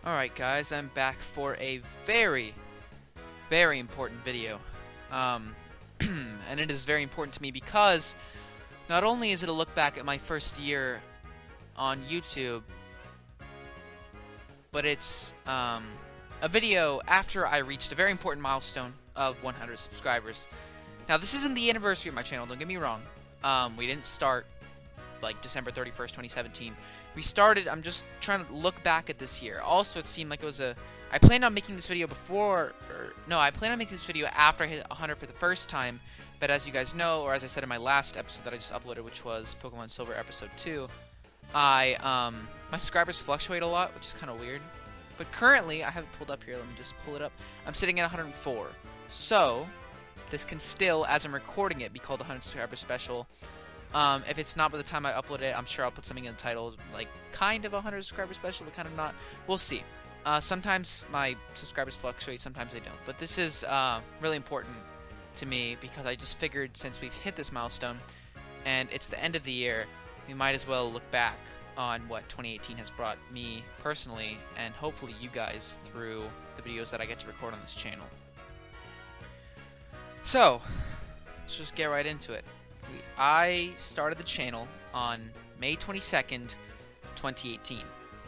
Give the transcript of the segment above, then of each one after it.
Alright guys, I'm back for a very, very important video. And it is very important to me because not only is it a look back at my first year on YouTube, but it's a video after I reached a very important milestone of 100 subscribers. Now this isn't the anniversary of my channel, don't get me wrong. We didn't start like December 31st, 2017. We started, I'm just trying to look back at this year. Also, it seemed like it was I planned on making this video I planned on making this video after I hit 100 for the first time, but as you guys know, or as I said in my last episode that I just uploaded, which was Pokemon Silver Episode 2, my subscribers fluctuate a lot, which is kind of weird. But currently, I have it pulled up here, let me just pull it up. I'm sitting at 104. So, this can still, as I'm recording it, be called a 100 subscriber special. If it's not by the time I upload it, I'm sure I'll put something in the title, like, kind of a 100 subscriber special, but kind of not. We'll see. Sometimes my subscribers fluctuate, sometimes they don't. But this is really important to me because I just figured since we've hit this milestone, and it's the end of the year, we might as well look back on what 2018 has brought me personally, and hopefully you guys through the videos that I get to record on this channel. So, let's just get right into it. I started the channel on May 22nd, 2018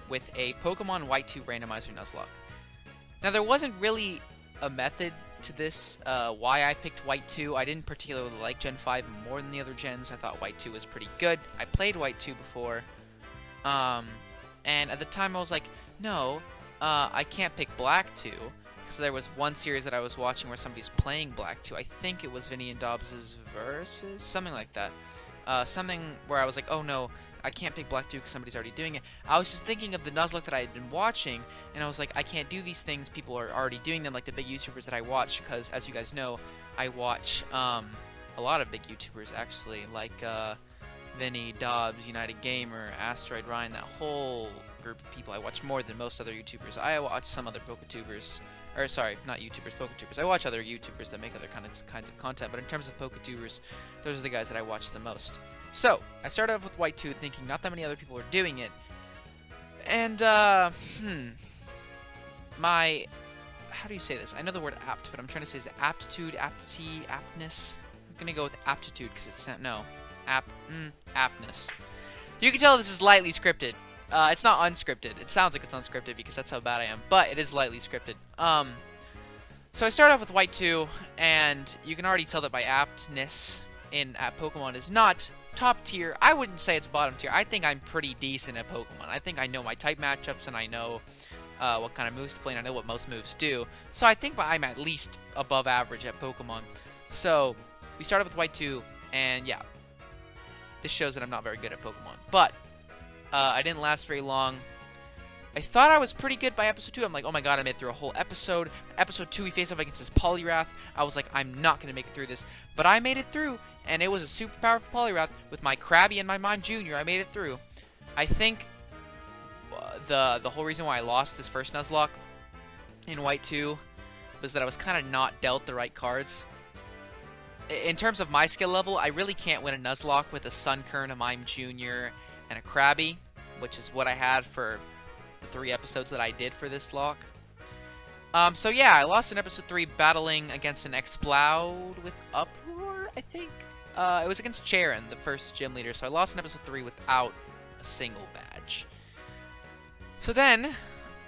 with a Pokemon White 2 randomizer Nuzlocke. Now there wasn't really a method to this, why I picked White 2. I didn't particularly like Gen 5 more than the other gens. I thought White 2 was pretty good. I played White 2 before, and at the time I was like, no, I can't pick Black 2. So there was one series that I was watching where somebody's playing Black 2. I think it was Vinny and Dobbs's Versus, something like that. Something where I was like, oh no, I can't pick Black 2 because somebody's already doing it. I was just thinking of the Nuzlocke that I had been watching, and I was like, I can't do these things. People are already doing them, like the big YouTubers that I watch, because as you guys know, I watch a lot of big YouTubers actually, like Vinny, Dobbs, United Gamer, Asteroid Ryan, that whole group of people. I watch more than most other YouTubers. I watch some other Poketubers. Or sorry, not YouTubers, Poketubers. I watch other YouTubers that make other kinds of content, but in terms of Poketubers, those are the guys that I watch the most. So, I started off with White 2 thinking not that many other people are doing it. And, how do you say this? I know the word apt, but I'm trying to say is it aptitude, aptity, aptness? I'm gonna go with aptitude because it's, aptness. You can tell this is lightly scripted. It's not unscripted. It sounds like it's unscripted because that's how bad I am, but it is lightly scripted. So I start off with White 2, and you can already tell that my aptness at Pokemon is not top tier. I wouldn't say it's bottom tier. I think I'm pretty decent at Pokemon. I think I know my type matchups, and I know what kind of moves to play, and I know what most moves do. So I think I'm at least above average at Pokemon. So we started with White 2, and yeah, this shows that I'm not very good at Pokemon. But I didn't last very long. I thought I was pretty good by episode 2. I'm like, oh my god, I made it through a whole episode. Episode 2, we faced off against this Poliwrath. I was like, I'm not going to make it through this. But I made it through, and it was a super powerful Poliwrath with my Krabby and my Mime Jr. I made it through. I think the whole reason why I lost this first Nuzlocke in White 2 was that I was kind of not dealt the right cards. In terms of my skill level, I really can't win a Nuzlocke with a Sunkern, a Mime Jr., and a Krabby, which is what I had for the 3 episodes that I did for this lock. So yeah, I lost in episode 3 battling against an Exploud with Uproar, I think. It was against Charon, the first gym leader, so I lost in episode 3 without a single badge. So then,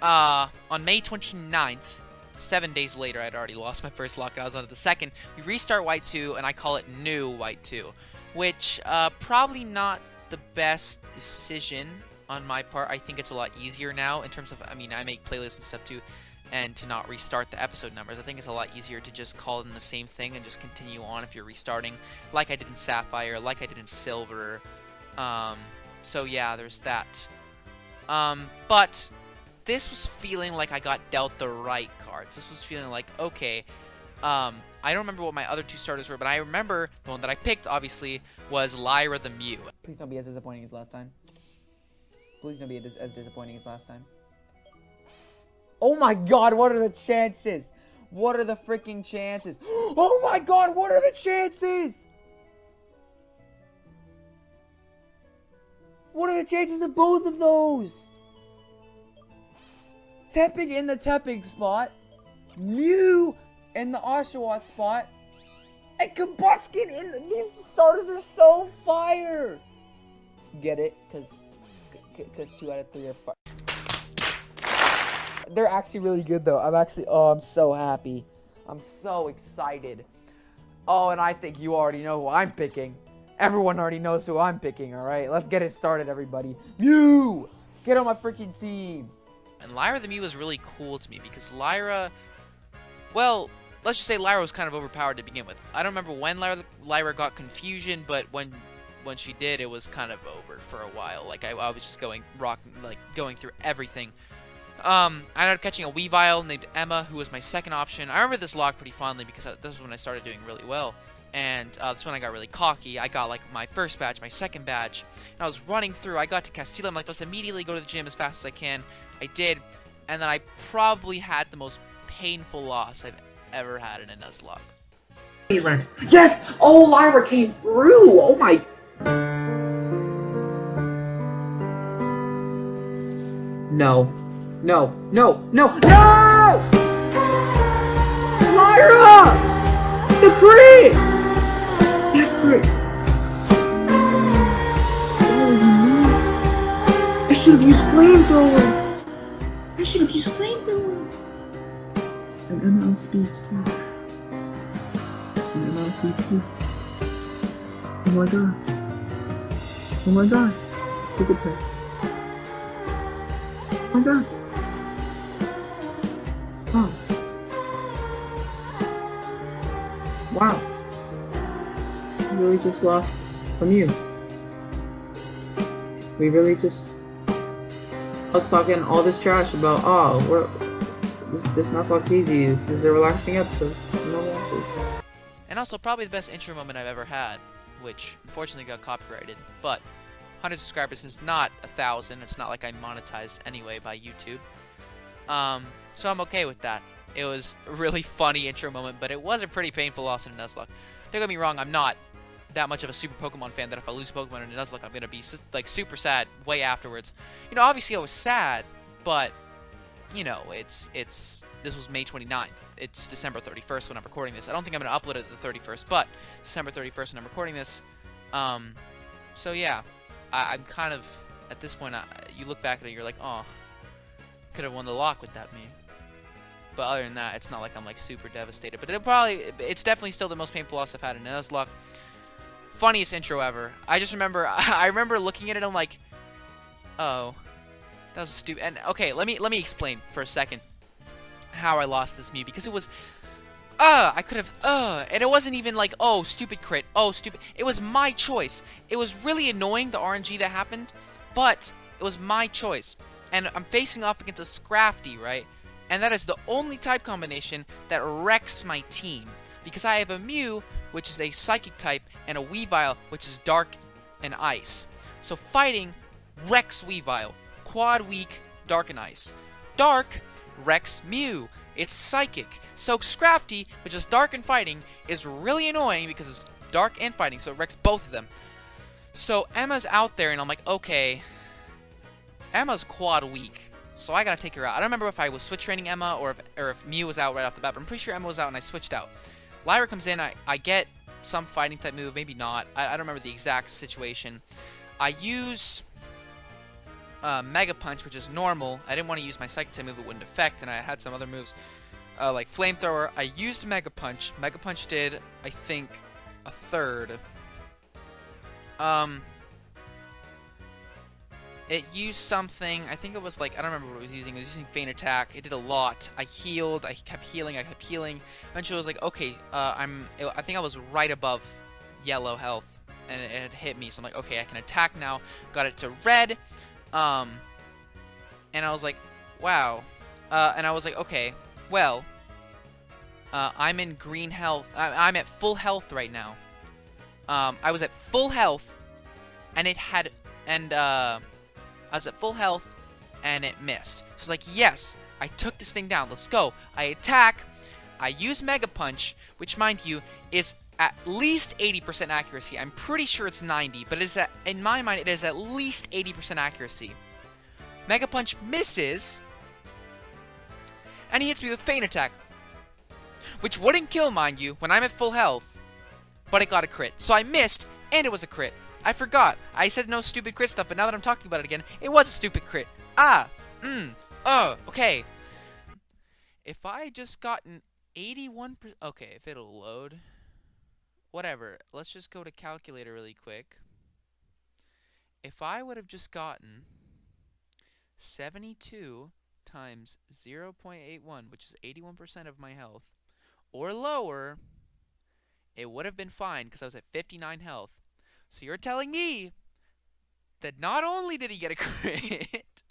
on May 29th, 7 days later, I'd already lost my first lock and I was on to the second. We restart White 2, and I call it New White 2, which probably not the best decision on my part. I think it's a lot easier now in terms of, I mean, I make playlists and stuff too, and to not restart the episode numbers. I think it's a lot easier to just call them the same thing and just continue on if you're restarting, like I did in Sapphire, like I did in Silver. So yeah, there's that. But this was feeling like I got dealt the right cards. This was feeling like, okay, I don't remember what my other 2 starters were, but I remember the one that I picked, obviously, was Lyra the Mew. Please don't be as disappointing as last time. Please don't be as disappointing as last time. Oh my god, what are the chances? What are the freaking chances? Oh my god, what are the chances? What are the chances of both of those? Tepig in the Tepig spot, Mew in the Oshawott spot, and Combuskin in the... These starters are so fire! Get it? Because 2 out of 3 are fire. They're actually really good, though. I'm so happy. I'm so excited. Oh, and I think you already know who I'm picking. Everyone already knows who I'm picking, alright? Let's get it started, everybody. Mew! Get on my freaking team! And Lyra the Mew was really cool to me because Lyra... Well, let's just say Lyra was kind of overpowered to begin with. I don't remember when Lyra got Confusion, but when she did, it was kind of over for a while. Like, I was just going through everything. I ended up catching a Weavile named Emma, who was my second option. I remember this lock pretty fondly because this was when I started doing really well. And this when I got really cocky. I got like my first badge, my second badge, and I was running through. I got to Castilla. I'm like, let's immediately go to the gym as fast as I can. I did, and then I probably had the most painful loss I've ever had in a Nuzlocke. Yes! Oh, Lyra came through! Oh my... No. No. No. No. No! Lyra! The crit! That crit! Oh, you missed. I should have used Flamethrower! And Emma outspeeds too. Oh my god. Oh my god. Look at that. Oh my god. Oh. Wow. We really just lost from you. We really just... us talking all this trash about, this Nuzlocke's easy, this is a relaxing episode. No one. And also, probably the best intro moment I've ever had, which unfortunately got copyrighted. But 100 subscribers is not 1,000. It's not like I monetized anyway by YouTube. So I'm okay with that. It was a really funny intro moment, but it was a pretty painful loss in a Nuzlocke. Don't get me wrong, I'm not that much of a super Pokemon fan that if I lose Pokemon in a Nuzlocke, I'm gonna be like super sad way afterwards. You know, obviously I was sad, but you know, this was May 29th. It's December 31st when I'm recording this. I don't think I'm gonna upload it the 31st, but December 31st when I'm recording this. So yeah, I'm kind of at this point. You look back at it, you're like, oh, could have won the lock with that me. But other than that, it's not like I'm like super devastated. But it's definitely still the most painful loss I've had in a Nuzlocke. Funniest intro ever. I just remember, I remember looking at it, I'm like, oh, that was stupid. And okay, let me explain for a second how I lost this Mew, because it was, I could have, and it wasn't even like, oh, stupid crit, oh, stupid. It was my choice. It was really annoying, the RNG that happened, but it was my choice. And I'm facing off against a Scrafty, right? And that is the only type combination that wrecks my team, because I have a Mew, which is a Psychic type, and a Weavile, which is Dark and Ice. So fighting wrecks Weavile. Quad weak, Dark and Ice. Dark wrecks Mew. It's Psychic. So Scrafty, which is Dark and Fighting, is really annoying because it's Dark and Fighting, so it wrecks both of them. So Emma's out there, and I'm like, okay, Emma's quad weak, so I gotta take her out. I don't remember if I was switch training Emma or if Mew was out right off the bat, but I'm pretty sure Emma was out and I switched out. Lyra comes in, I get some fighting type move, maybe not. I don't remember the exact situation. I use Mega Punch, which is normal. I didn't want to use my Psychic type move, it wouldn't affect, and I had some other moves like Flamethrower. I used Mega Punch. Mega Punch did, I think, a third. It used something, I think it was like, I don't remember what it was using. It was using Feint Attack. It did a lot. I healed, I kept healing. Eventually I was like, okay, I think I was right above yellow health, and it had hit me. So I'm like, okay, I can attack now. Got it to red, and I was like, wow. And I was like, okay, well, I'm in green health. I'm at full health right now. I was at full health, and I was at full health, and it missed. So it's like, yes, I took this thing down. Let's go. I attack. I use Mega Punch, which, mind you, is at least 80% accuracy. I'm pretty sure it's 90, but in my mind, it is at least 80% accuracy. Mega Punch misses, and he hits me with Feint Attack, which wouldn't kill, mind you, when I'm at full health, but it got a crit. So I missed, and it was a crit. I forgot. I said no stupid crit stuff, but now that I'm talking about it again, it was a stupid crit. Okay. If I had just gotten 81%, okay, if it'll load, whatever. Let's just go to calculator really quick. If I would have just gotten 72 times 0.81, which is 81% of my health, or lower, it would have been fine because I was at 59 health. So you're telling me that not only did he get a crit,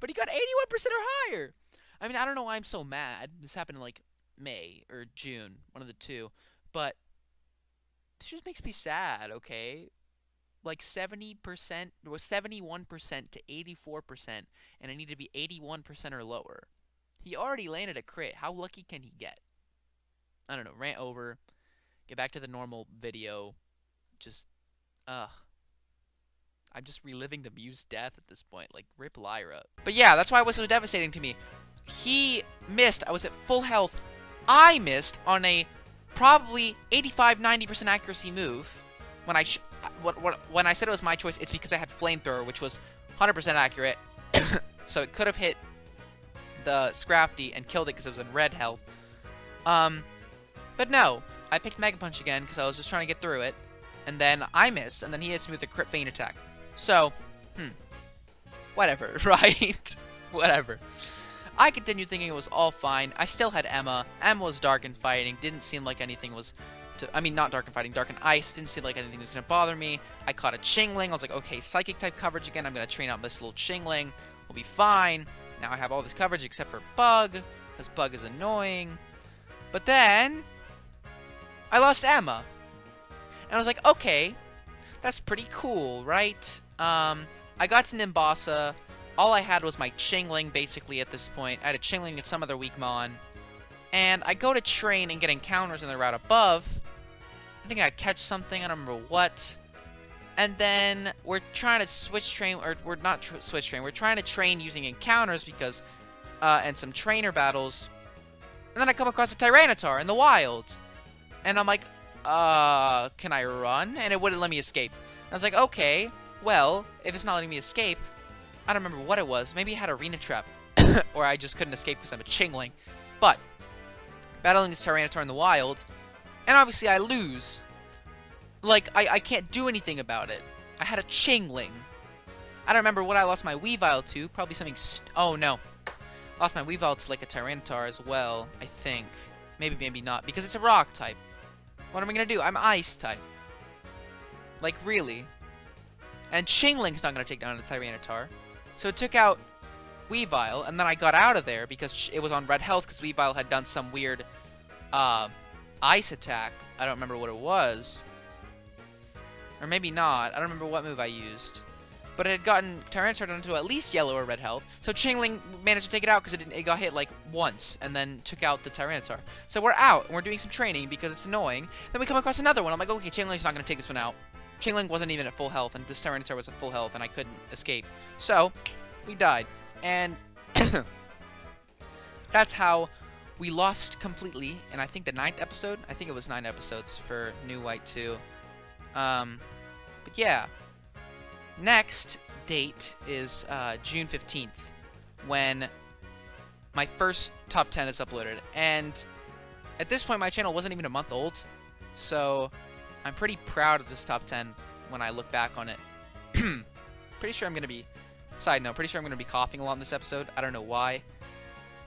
but he got 81% or higher. I mean, I don't know why I'm so mad. This happened in like May or June, one of the two. But this just makes me sad, okay? Like 70%, or 71% to 84%, and I need to be 81% or lower. He already landed a crit. How lucky can he get? I don't know. Rant over. Get back to the normal video. Just, I'm just reliving the Mew's death at this point. Like, rip Lyra. But yeah, that's why it was so devastating to me. He missed. I was at full health. I missed on a probably 85-90% accuracy move. When I when I said it was my choice, it's because I had Flamethrower, which was 100% accurate. So it could have hit the Scrafty and killed it because it was in red health. But no, I picked Mega Punch again because I was just trying to get through it. And then I miss, and then he hits me with a crit Feint Attack. So, whatever, right? Whatever. I continued thinking it was all fine. I still had Emma. Emma was Dark and Fighting. Didn't seem like anything was... I mean, not Dark and Fighting, Dark and Ice. Didn't seem like anything was going to bother me. I caught a Chingling. I was like, okay, Psychic type coverage again. I'm going to train out this little Chingling. We'll be fine. Now I have all this coverage except for Bug, because Bug is annoying. But then... I lost Emma. And I was like, okay, that's pretty cool, right? I got to Nimbasa. All I had was my Chingling, basically, at this point. I had a Chingling and some other Weakmon. And I go to train and get encounters in the route above. I think I catch something, I don't remember what. And then we're trying to switch train, or we're not switch train, we're trying to train using encounters because, and some trainer battles. And then I come across a Tyranitar in the wild. And I'm like, can I run? And it wouldn't let me escape. I was like, okay, well, if it's not letting me escape, I don't remember what it was. Maybe it had Arena Trap, or I just couldn't escape because I'm a Chingling. But, battling this Tyranitar in the wild, and obviously I lose. Like, I can't do anything about it. I had a Chingling. I don't remember what I lost my Weavile to. Probably something oh, no. Lost my Weavile to, like, a Tyranitar as well, I think. Maybe, maybe not, because it's a Rock type. What am I going to do? I'm Ice type. Like, really? And Chingling's not going to take down a Tyranitar. So it took out Weavile, and then I got out of there because it was on red health because Weavile had done some weird ice attack. I don't remember what it was. Or maybe not. I don't remember what move I used. But it had gotten Tyranitar down to at least yellow or red health. So Chingling managed to take it out because it got hit like once and then took out the Tyranitar. So we're out and we're doing some training because it's annoying. Then we come across another one. I'm like, okay, Chingling's not going to take this one out. Chingling wasn't even at full health and this Tyranitar was at full health and I couldn't escape. So we died. And that's how we lost completely. And I think the 9th episode, I think it was 9 episodes for New White 2. But yeah. Next date is June 15th, when my first top 10 is uploaded. And at this point, my channel wasn't even a month old, so I'm pretty proud of this top 10 when I look back on it. Pretty sure I'm going to be, side note, pretty sure I'm going to be coughing a lot in this episode. I don't know why.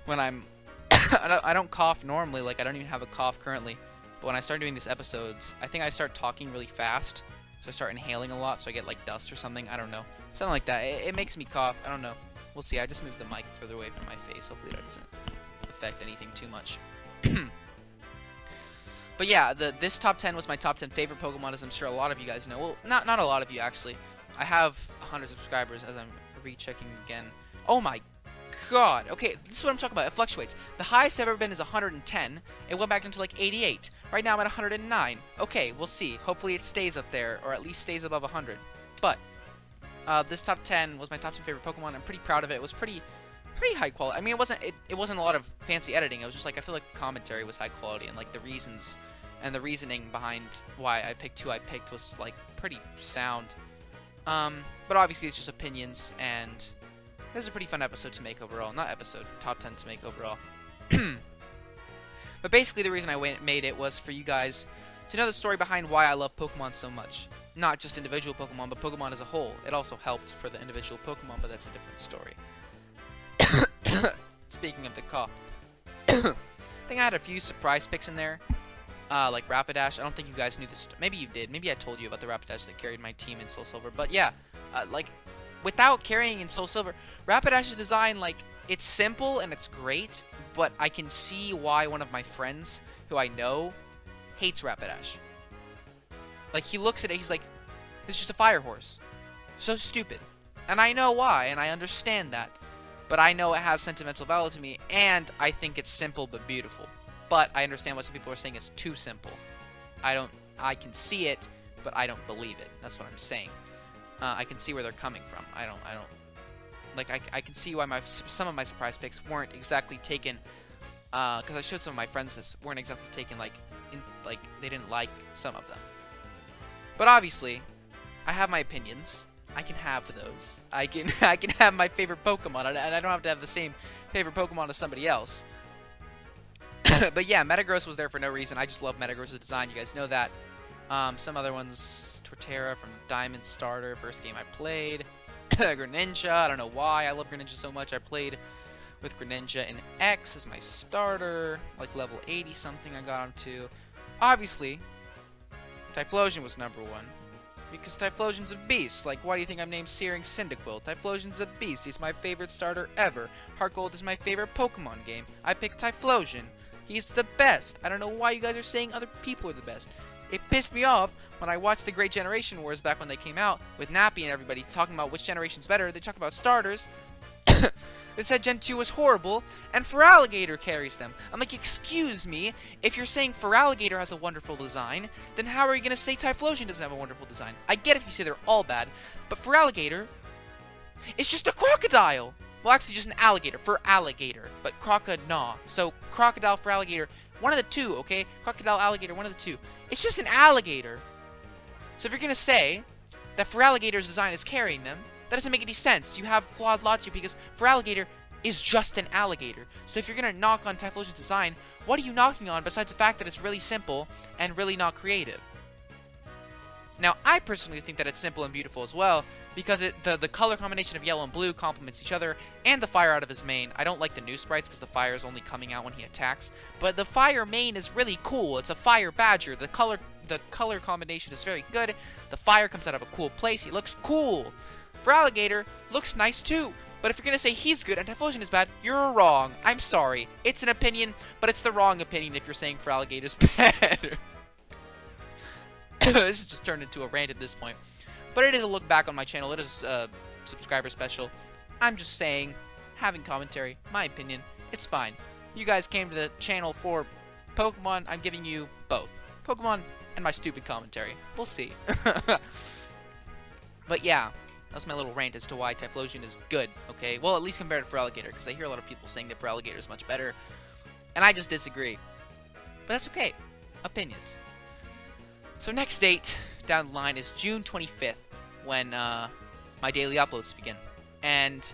When I'm, I don't cough normally, like I don't even have a cough currently. But when I start doing these episodes, I think I start talking really fast. So I start inhaling a lot, so I get like dust or something. I don't know. Something like that. It makes me cough. I don't know. We'll see. I just moved the mic further away from my face. Hopefully that doesn't affect anything too much. But yeah, this top 10 was my top 10 favorite Pokemon, as I'm sure a lot of you guys know. Well, not a lot of you, actually. I have 100 subscribers as I'm rechecking again. Oh my god. Okay, this is what I'm talking about. It fluctuates. The highest I've ever been is 110. It went back down to like 88. Right now I'm at 109. Okay, we'll see. Hopefully it stays up there, or at least stays above 100. But this top 10 was my top 10 favorite Pokemon. I'm pretty proud of it. It was pretty pretty high quality. I mean, it wasn't a lot of fancy editing. It was just like I feel like the commentary was high quality, and like the reasons and the reasoning behind why I picked who I picked was like pretty sound. But obviously it's just opinions, and it was a pretty fun episode to make overall. Not episode, top 10 to make overall. But basically the reason I made it was for you guys to know the story behind why I love Pokemon so much. Not just individual Pokemon, but Pokemon as a whole. It also helped for the individual Pokemon, but that's a different story. Speaking of the cough. I think I had a few surprise picks in there. Like Rapidash. I don't think you guys knew this. Maybe you did. Maybe I told you about the Rapidash that carried my team in Soul Silver. But yeah, like, without carrying in Soul Silver, Rapidash's design, like, it's simple and it's great, but I can see why one of my friends, who I know, hates Rapidash. Like, he looks at it, he's like, this is just a fire horse. So stupid. And I know why, and I understand that. But I know it has sentimental value to me, and I think it's simple but beautiful. But I understand what some people are saying is too simple. I can see it, but I don't believe it. That's what I'm saying. I can see where they're coming from. I can see why some of my surprise picks weren't exactly taken, because I showed some of my friends this, weren't exactly taken, like, they didn't like some of them. But obviously, I have my opinions. I can have those. I can have my favorite Pokemon, and I don't have to have the same favorite Pokemon as somebody else. But yeah, Metagross was there for no reason. I just love Metagross' design. You guys know that. Some other ones, Torterra from Diamond Starter, first game I played. Greninja, I don't know why I love Greninja so much. I played with Greninja in X as my starter, like level 80 something I got him to. Obviously, Typhlosion was number one, because Typhlosion's a beast. Like, why do you think I'm named SearingCyndaquil? Typhlosion's a beast. He's my favorite starter ever. Heart Gold is my favorite Pokemon game. I picked Typhlosion. He's the best. I don't know why you guys are saying other people are the best. It pissed me off when I watched the Great Generation Wars back when they came out, with Nappy and everybody talking about which generation's better. They talk about starters. They said Gen 2 was horrible, and Feraligatr carries them. I'm like, excuse me, if you're saying Feraligatr has a wonderful design, then how are you going to say Typhlosion doesn't have a wonderful design? I get if you say they're all bad, but Feraligatr is just a crocodile. Well, actually, just an alligator for alligator, but crocodile. So, crocodile for alligator, one of the two, okay? Crocodile, alligator, one of the two. It's just an alligator. So if you're going to say that Feraligatr's design is carrying them, that doesn't make any sense. You have flawed logic, because Feraligatr is just an alligator. So if you're going to knock on Typhlosion's design, what are you knocking on besides the fact that it's really simple and really not creative? Now, I personally think that it's simple and beautiful as well, because the color combination of yellow and blue complements each other, and the fire out of his mane. I don't like the new sprites because the fire is only coming out when he attacks, but the fire mane is really cool. It's a fire badger. The color combination is very good. The fire comes out of a cool place. He looks cool. Feraligatr looks nice too. But if you're going to say he's good and Typhlosion is bad, you're wrong. I'm sorry. It's an opinion, but it's the wrong opinion if you're saying Feraligatr's better. This has just turned into a rant at this point. But it is a look back on my channel. It is a subscriber special. I'm just saying, having commentary, my opinion, it's fine. You guys came to the channel for Pokemon. I'm giving you both. Pokemon and my stupid commentary. We'll see. But yeah, that's my little rant as to why Typhlosion is good, okay? Well, at least compared to Feraligatr, because I hear a lot of people saying that Feraligatr is much better. And I just disagree. But that's okay. Opinions. So next date down the line is June 25th, when my daily uploads begin. And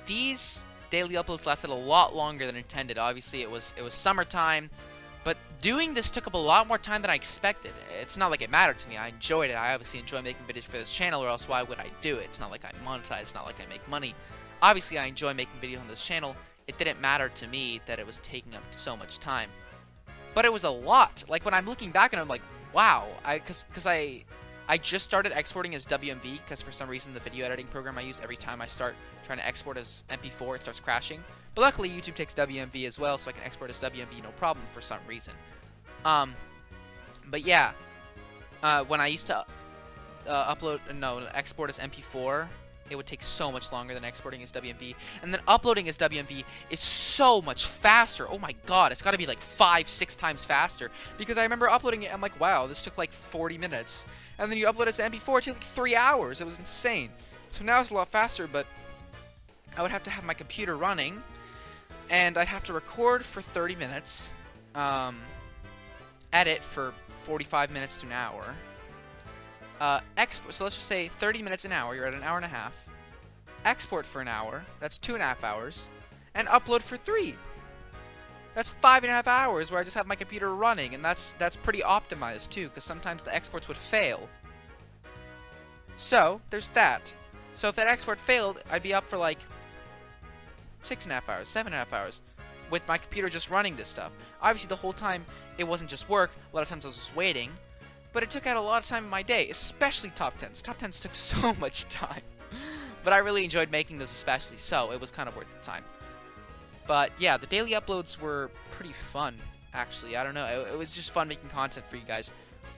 these daily uploads lasted a lot longer than intended. Obviously, it was summertime, but doing this took up a lot more time than I expected. It's not like it mattered to me. I enjoyed it. I obviously enjoy making videos for this channel, or else why would I do it? It's not like I monetize. It's not like I make money. Obviously, I enjoy making videos on this channel. It didn't matter to me that it was taking up so much time. But it was a lot. Like, when I'm looking back and I'm like, wow. Because I just started exporting as WMV, because for some reason the video editing program I use, every time I start trying to export as MP4, it starts crashing. But luckily YouTube takes WMV as well, so I can export as WMV no problem for some reason. But yeah, when I used to export as MP4, it would take so much longer than exporting as WMV. And then uploading as WMV is so much faster. Oh my god, it's got to be like 5-6 times faster. Because I remember uploading it, I'm like, wow, this took like 40 minutes. And then you upload it to MP4, it took like 3 hours. It was insane. So now it's a lot faster, but I would have to have my computer running, and I'd have to record for 30 minutes, edit for 45 minutes to an hour, export, so let's just say 30 minutes an hour, you're at an hour and a half, export for an hour, that's 2.5 hours, and upload for 3. That's 5.5 hours where I just have my computer running, and that's pretty optimized too, because sometimes the exports would fail. So, there's that. So if that export failed, I'd be up for like 6.5 hours, 7.5 hours, with my computer just running this stuff. Obviously, the whole time, it wasn't just work. A lot of times I was just waiting. But it took out a lot of time in my day, especially top 10s. Top 10s took so much time. But I really enjoyed making those especially, so it was kind of worth the time. But yeah, the daily uploads were pretty fun, actually. I don't know. It was just fun making content for you guys.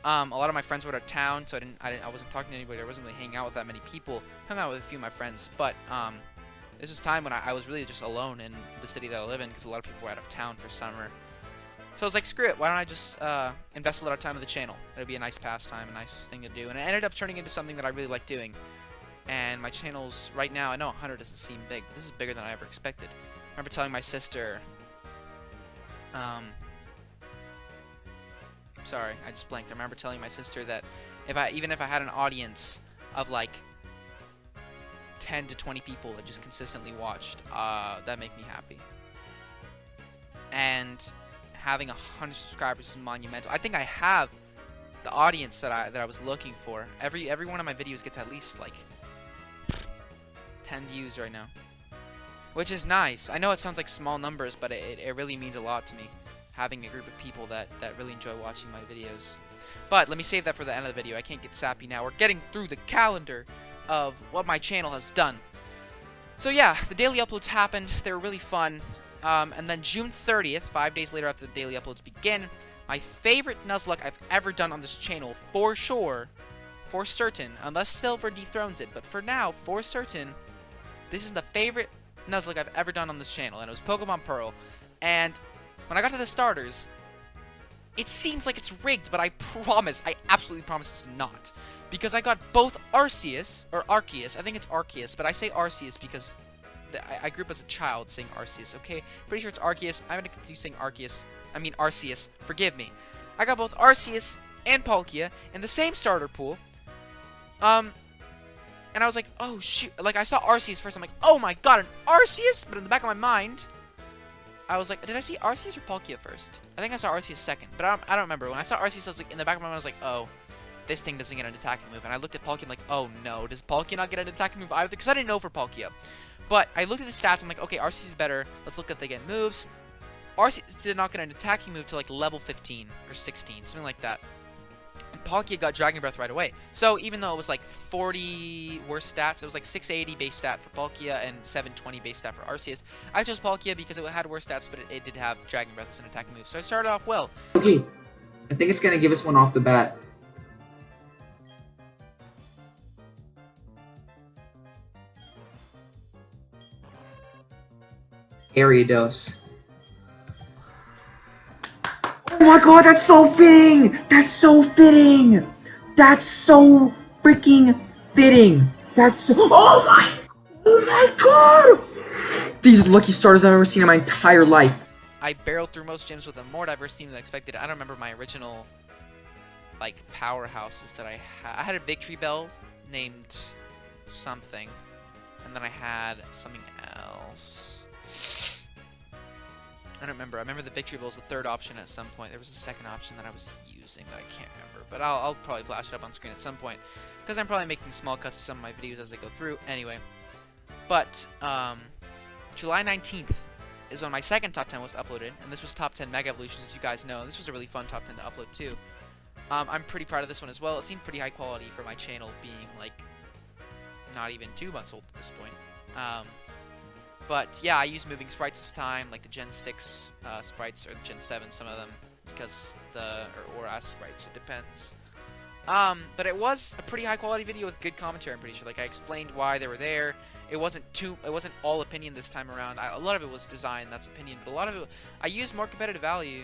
A lot of my friends were out of town, so I wasn't talking to anybody. I wasn't really hanging out with that many people. Hung out with a few of my friends, but this was time when I was really just alone in the city that I live in, because a lot of people were out of town for summer. So I was like, screw it, why don't I just invest a lot of time in the channel? That'd be a nice pastime, a nice thing to do. And it ended up turning into something that I really like doing. And my channel's right now, I know 100 doesn't seem big, but this is bigger than I ever expected. I remember telling my sister, sorry, I just blanked. I remember telling my sister that even if I had an audience of like 10 to 20 people that just consistently watched, that'd make me happy. And having 100 subscribers is monumental. I think I have the audience that I was looking for. Every one of my videos gets at least like 10 views right now, which is nice. I know it sounds like small numbers, but it really means a lot to me, having a group of people that really enjoy watching my videos. But let me save that for the end of the video. I can't get sappy now. We're getting through the calendar of what my channel has done. So yeah, the daily uploads happened. They were really fun. And then June 30th, 5 days later after the daily uploads begin, my favorite Nuzlocke I've ever done on this channel, for sure, for certain, unless Silver dethrones it, but for now, for certain, this is the favorite Nuzlocke I've ever done on this channel, and it was Pokemon Pearl. And when I got to the starters, it seems like it's rigged, but I promise, I absolutely promise it's not. Because I got both Arceus, or Arceus, I think it's Arceus, but I say Arceus because I grew up as a child saying Arceus, okay? Pretty sure it's Arceus. I'm going to continue saying Arceus. I mean Arceus. Forgive me. I got both Arceus and Palkia in the same starter pool. And I was like, oh, shoot. Like, I saw Arceus first. I'm like, oh, my God, an Arceus? But in the back of my mind, I was like, did I see Arceus or Palkia first? I think I saw Arceus second, but I don't remember. When I saw Arceus, I was like, in the back of my mind, I was like, oh, this thing doesn't get an attacking move. And I looked at Palkia, I'm like, oh, no. Does Palkia not get an attacking move either? Because I didn't know for Palkia. But I looked at the stats, I'm like, okay, Arceus is better. Let's look if they get moves. Arceus did not get an attacking move to like level 15 or 16, something like that. And Palkia got Dragon Breath right away. So even though it was like 40 worse stats, it was like 680 base stat for Palkia and 720 base stat for Arceus. I chose Palkia because it had worse stats, but it did have Dragon Breath as an attacking move. So I started off well. Okay, I think it's going to give us one off the bat. Ariados. Oh my God, that's so fitting! That's so fitting! That's so freaking fitting! That's so— oh my God! These are the lucky starters I've ever seen in my entire life. I barreled through most gyms with a more diverse team than expected. I don't remember my original, like, powerhouses that I had. I had a Victory Bell named something, and then I had something else. I don't remember. I remember the Victory Bell was the third option at some point. There was a second option that I was using that I can't remember. But I'll probably flash it up on screen at some point, because I'm probably making small cuts to some of my videos as I go through. Anyway. But, July 19th is when my second top 10 was uploaded. And this was top 10 Mega Evolutions, as you guys know. This was a really fun top 10 to upload, too. I'm pretty proud of this one as well. It seemed pretty high quality for my channel being, like, not even 2 months old at this point. But yeah, I used moving sprites this time, like the Gen 6 sprites, or the Gen 7, some of them, because or as sprites, it depends. But it was a pretty high quality video with good commentary, I'm pretty sure. Like, I explained why they were there. It wasn't all opinion this time around. A lot of it was design, that's opinion, but a lot of it, I used more competitive value,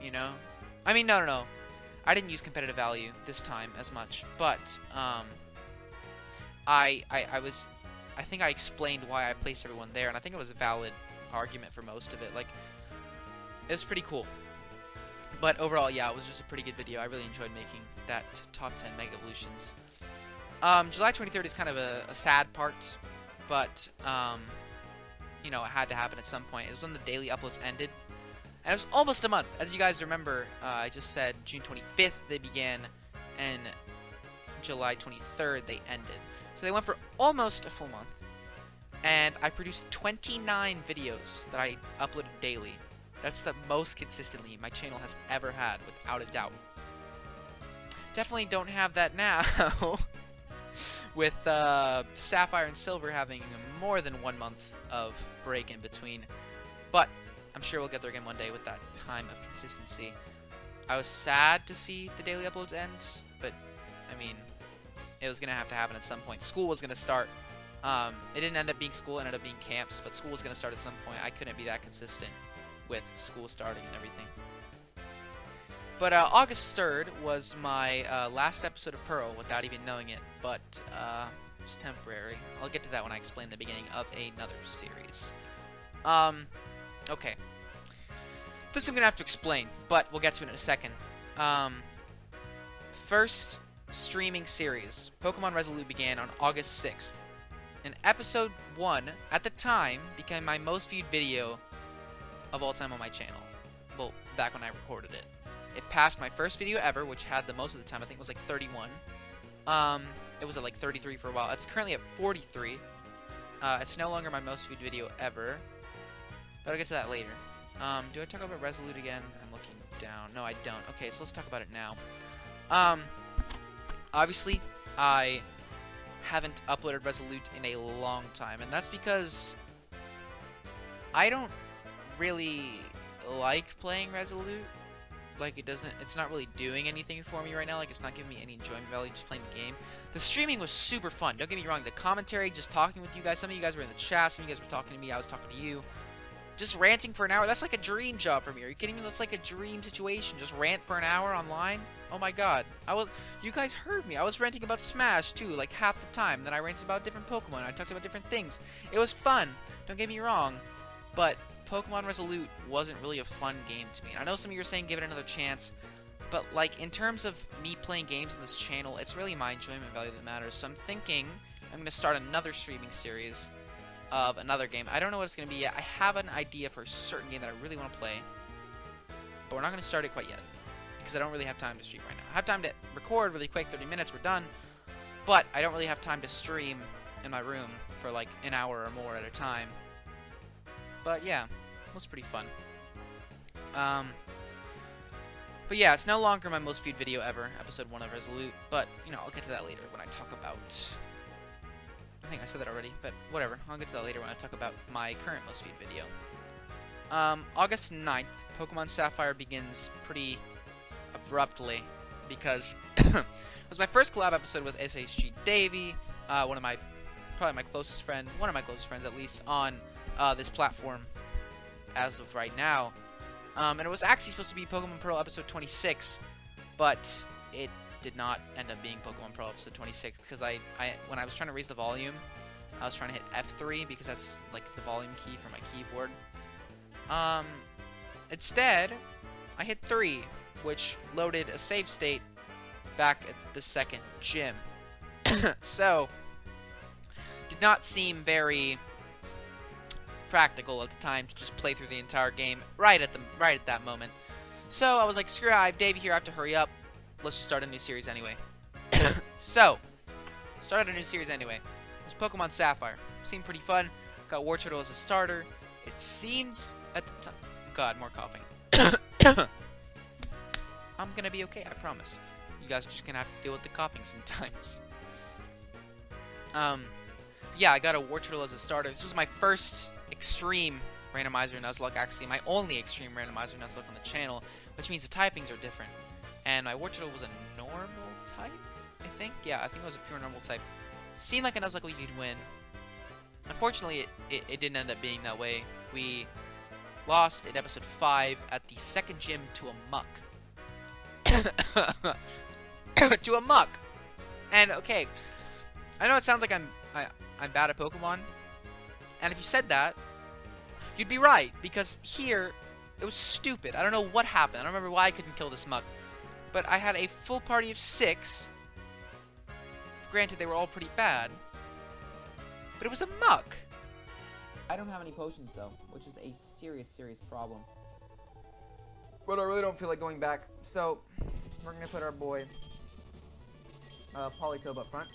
you know? I mean, no. I didn't use competitive value this time as much, but, I was I think I explained why I placed everyone there, and I think it was a valid argument for most of it. Like, it was pretty cool. But overall, yeah, it was just a pretty good video. I really enjoyed making that top 10 Mega Evolutions. July 23rd is kind of a sad part, but, you know, it had to happen at some point. It was when the daily uploads ended, and it was almost a month. As you guys remember, I just said June 25th they began, and July 23rd they ended. So they went for almost a full month, and I produced 29 videos that I uploaded daily. That's the most consistently my channel has ever had, without a doubt. Definitely don't have that now, with Sapphire and Silver having more than 1 month of break in between. But I'm sure we'll get there again one day with that time of consistency. I was sad to see the daily uploads end, but, I mean, it was going to have to happen at some point. School was going to start. It didn't end up being school, it ended up being camps, but school was going to start at some point. I couldn't be that consistent with school starting and everything. But August 3rd was my last episode of Pearl without even knowing it, but it's temporary. I'll get to that when I explain the beginning of another series. Okay. This I'm going to have to explain, but we'll get to it in a second. First streaming series, Pokemon Resolute, began on August 6th. And episode 1, at the time, became my most viewed video of all time on my channel. Well, back when I recorded it. It passed my first video ever, which had the most of the time. I think it was like 31. It was at like 33 for a while. It's currently at 43. It's no longer my most viewed video ever, but I'll get to that later. Do I talk about Resolute again? I'm looking down. No, I don't. Okay, so let's talk about it now. Obviously, I haven't uploaded Resolute in a long time, and that's because I don't really like playing Resolute. Like, it's not really doing anything for me right now. Like, it's not giving me any enjoyment value just playing the game. The streaming was super fun. Don't get me wrong. The commentary, just talking with you guys. Some of you guys were in the chat. Some of you guys were talking to me. I was talking to you. Just ranting for an hour. That's like a dream job for me. Are you kidding me? That's like a dream situation. Just rant for an hour online. Oh my god. You guys heard me. I was ranting about Smash, too, like half the time. Then I ranted about different Pokemon. I talked about different things. It was fun. Don't get me wrong. But Pokemon Resolute wasn't really a fun game to me. And I know some of you are saying give it another chance, but like in terms of me playing games on this channel, it's really my enjoyment value that matters. So I'm thinking I'm going to start another streaming series of another game. I don't know what it's going to be yet. I have an idea for a certain game that I really want to play, but we're not going to start it quite yet because I don't really have time to stream right now. I have time to record really quick, 30 minutes, we're done, but I don't really have time to stream in my room for like an hour or more at a time. But yeah, it was pretty fun. But yeah, it's no longer my most viewed video ever, episode 1 of Resolute, but, you know, I'll get to that later when I talk about... I think I said that already, but whatever. I'll get to that later when I talk about my current most viewed video. August 9th, Pokemon Sapphire begins pretty abruptly, because it was my first collab episode with SHG Davey, one of my closest friends at least, on this platform as of right now. And it was actually supposed to be Pokemon Pearl episode 26, but it did not end up being Pokemon Pearl episode 26 because when I was trying to raise the volume, I was trying to hit F3 because that's like the volume key for my keyboard. Instead, I hit 3, which loaded a save state back at the second gym. So, did not seem very practical at the time to just play through the entire game right at that moment. So I was like, screw it, I have Davey here, I have to hurry up. Let's just start a new series anyway. So, started a new series anyway. It was Pokemon Sapphire. Seemed pretty fun. Got Wartortle as a starter. It seems at the time... God, more coughing. I'm gonna be okay, I promise. You guys are just gonna have to deal with the coughing sometimes. Yeah, I got a Wartortle as a starter. This was my first extreme randomizer Nuzlocke, actually my only extreme randomizer Nuzlocke on the channel, which means the typings are different. And my Wartortle was a normal type, I think. Yeah, I think it was a pure normal type. Seemed like a Nuzlocke we could win. Unfortunately, it didn't end up being that way. We lost in episode 5 at the second gym to a Muck. To a Muck! And, okay, I know it sounds like I'm bad at Pokemon. And if you said that, you'd be right, because here, it was stupid. I don't know what happened. I don't remember why I couldn't kill this muck. But I had a full party of 6. Granted, they were all pretty bad. But it was a muck. I don't have any potions, though, which is a serious, serious problem. But I really don't feel like going back. So, we're going to put our boy, Polytope up front.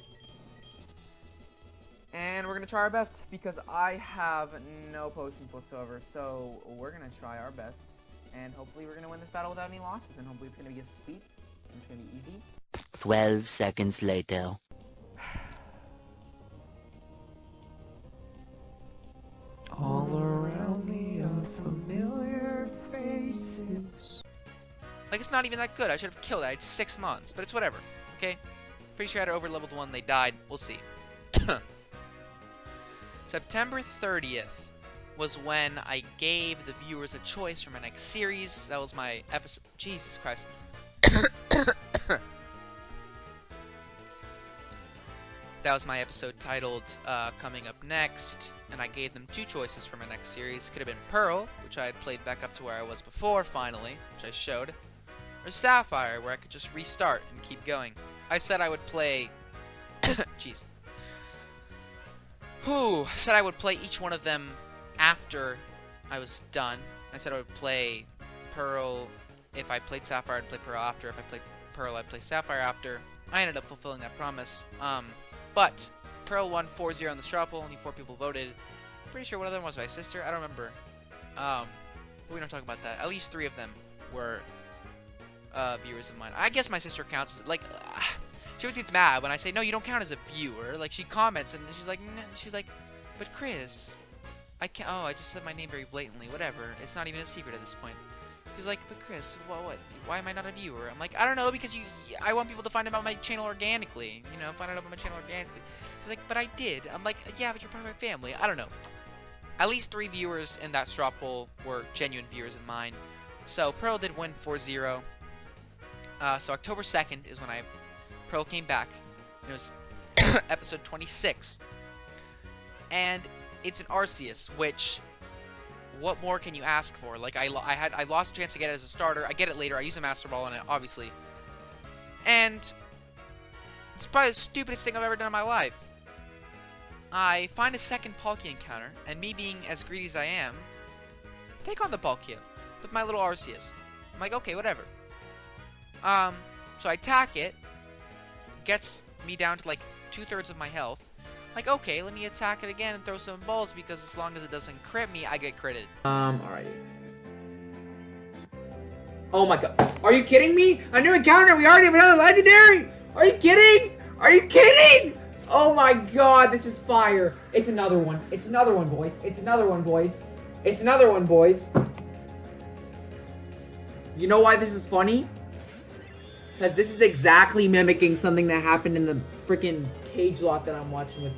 And we're going to try our best, because I have no potions whatsoever. So, we're going to try our best. And hopefully we're going to win this battle without any losses. And hopefully it's going to be a sweep. And it's going to be easy. 12 seconds later. All around me are familiar faces. Like, it's not even that good. I should have killed it. I had 6 months, but it's whatever. Okay? Pretty sure I had over-leveled one. They died. We'll see. September 30th was when I gave the viewers a choice for my next series. That was my episode. Jesus Christ. That was my episode titled Coming Up Next, and I gave them 2 choices for my next series. Could have been Pearl, which I had played back up to where I was before, finally, which I showed, or Sapphire, where I could just restart and keep going. I said I would play... Jeez. Said I would play each one of them after I was done. I said I would play Pearl. If I played Sapphire, I'd play Pearl after. If I played Pearl, I'd play Sapphire after. I ended up fulfilling that promise. But Pearl won 4-0 on the straw poll. Only 4 people voted. Pretty sure one of them was my sister. I don't remember. But we don't talk about that. At least 3 of them were viewers of mine. I guess my sister counts. Like, she always gets mad when I say, no, you don't count as a viewer. Like, she comments and she's like, but Chris, I can't. Oh, I just said my name very blatantly. Whatever. It's not even a secret at this point. She's like, but Chris, what? Why am I not a viewer? I'm like, I don't know, because I want people to find out about my channel organically. You know, find out about my channel organically. She's like, but I did. I'm like, yeah, but you're part of my family. I don't know. At least 3 viewers in that straw poll were genuine viewers of mine. So Pearl did win 4-0. So October 2nd is when Pearl came back. It was episode 26. And it's an Arceus, which... what more can you ask for? Like, I lost a chance to get it as a starter. I get it later. I use a Master Ball on it, obviously. And it's probably the stupidest thing I've ever done in my life. I find a second Palkia encounter, and me being as greedy as I am, take on the Palkia with my little Arceus. I'm like, okay, whatever. So I attack it. Gets me down to like 2/3 of my health. Like, okay, let me attack it again and throw some balls, because as long as it doesn't crit me, I get critted. Alright. Oh my god. Are you kidding me? A new encounter! We already have another legendary! Are you kidding? Are you kidding? Oh my god, this is fire. It's another one. It's another one, boys. It's another one, boys. It's another one, boys. You know why this is funny? Because this is exactly mimicking something that happened in the freaking cage lot that I'm watching with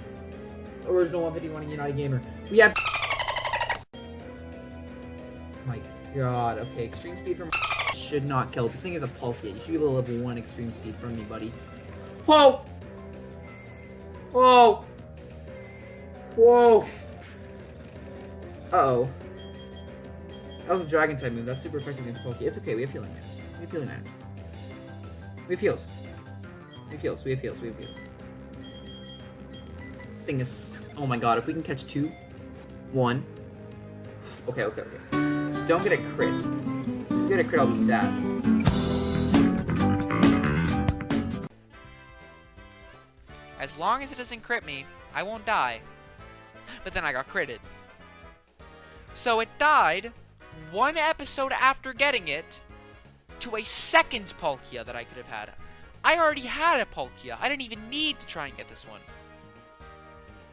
Original 151 and United Gamer. We have... my god, okay, extreme speed from should not kill. This thing is a Palkia. You should be able to level 1 extreme speed from me, buddy. Whoa! Whoa! Whoa! Uh-oh. That was a dragon type move. That's super effective against Palkia. It's okay, we have healing items. We have healing items. We have heals. We have heals. We have heals. We have heals. This thing is... oh my god, if we can catch 2. 1. Okay. Just don't get a crit. If you get a crit, I'll be sad. As long as it doesn't crit me, I won't die. But then I got critted. So it died 1 episode after getting it to a second Palkia that I could have had. I already had a Palkia. I didn't even need to try and get this one.